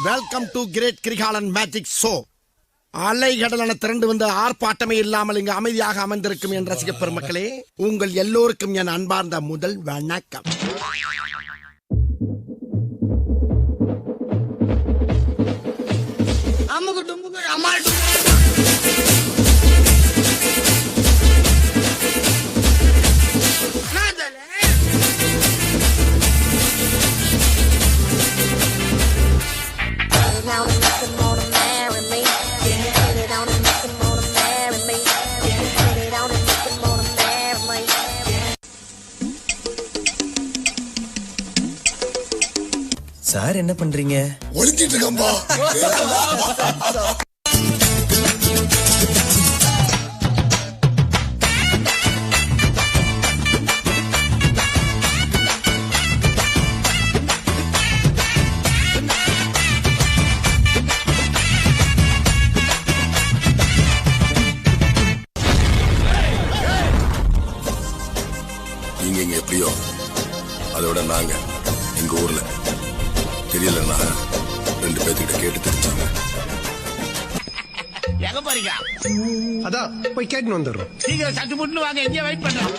Welcome to great Kirikalan magic show. அலைகடலான திரண்டு வந்து ஆர்ப்பாட்டமே இல்லாமல் இங்கு அமைதியாக அமர்ந்திருக்கும் என் ரசிக பெருமக்களே, உங்கள் எல்லோருக்கும் என் அன்பார்ந்த முதல் வணக்கம். சார் என்ன பண்றீங்க? ஒளிஞ்சிட்டு இருக்கம்பா. நீங்க எப்படியோ அதோட நாங்க எங்க ஊர்ல தெரியலன்னா 2 பேர்த்துக்கிட்ட கேட்டு தெரிஞ்சாங்க. எங்க போறீங்க? அதான் போய் கேட்டு வந்துடுறோம். நீங்க சட்டு முட்டு வாங்க, எங்க வெயிட் பண்றோம்.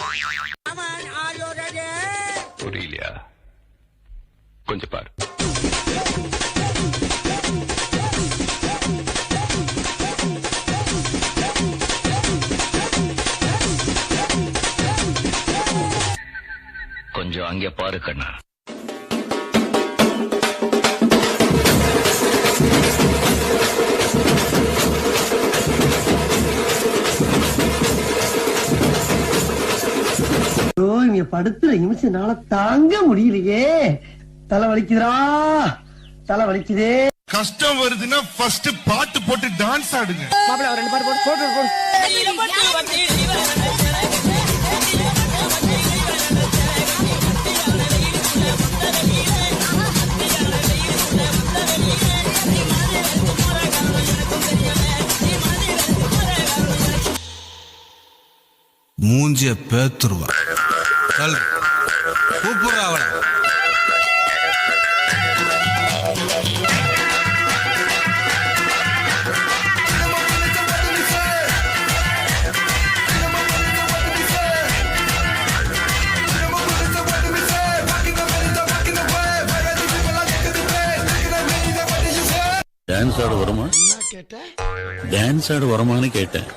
புரியலையா? கொஞ்சம் பாரு. கொஞ்சம் அங்கே பாரு கண்ணா. படுத்துற நிமிஷம்னால தாங்க முடியலையே. தலை வலிக்குதுரா, தலை வலிக்குதே. கஷ்டம் வருதுன்னா ஃபர்ஸ்ட் பாட்டு போட்டு டான்ஸ் ஆடுங்க. மாப்பிள்ள 2 பாட்டு போட்டு மூஞ்சிய பேத்துருவா. கூப்பிடுற அவள. டான்ஸ் ஆட வருமா? டான்ஸ் ஆட வருமானு கேட்டேன்.